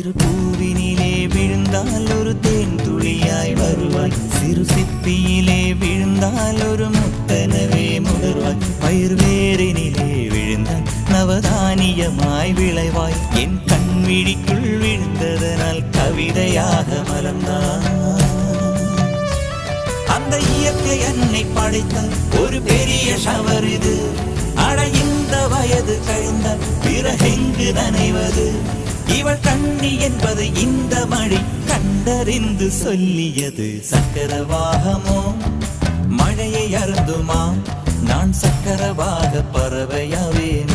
சிறு பூவினிலே விழுந்தால் ஒரு தேன் துளியாய் வருவாய், சிறு சிப்பியிலே விழுந்தால் ஒரு முத்தனவே முகர்வாய், பயிர் வேரினிலே விழுந்தால் நவதானியமாய் விளைவாய், என் கண் விழிக்குள் விழுந்ததனால் கவிதையாக மலர்ந்தாய். அந்த இயற்கை என்னை படைத்த ஒரு பெரிய ஷவர் இது. அட இந்த வயது கழிந்த பிறகெங்கு நனைவது, இவள் கண்ணி என்பது இந்த மழை கண்டறிந்து சொல்லியது. சக்கரவாகமோ மழையை அருந்துமா, நான் சக்கரவாக பறவையாவேன்.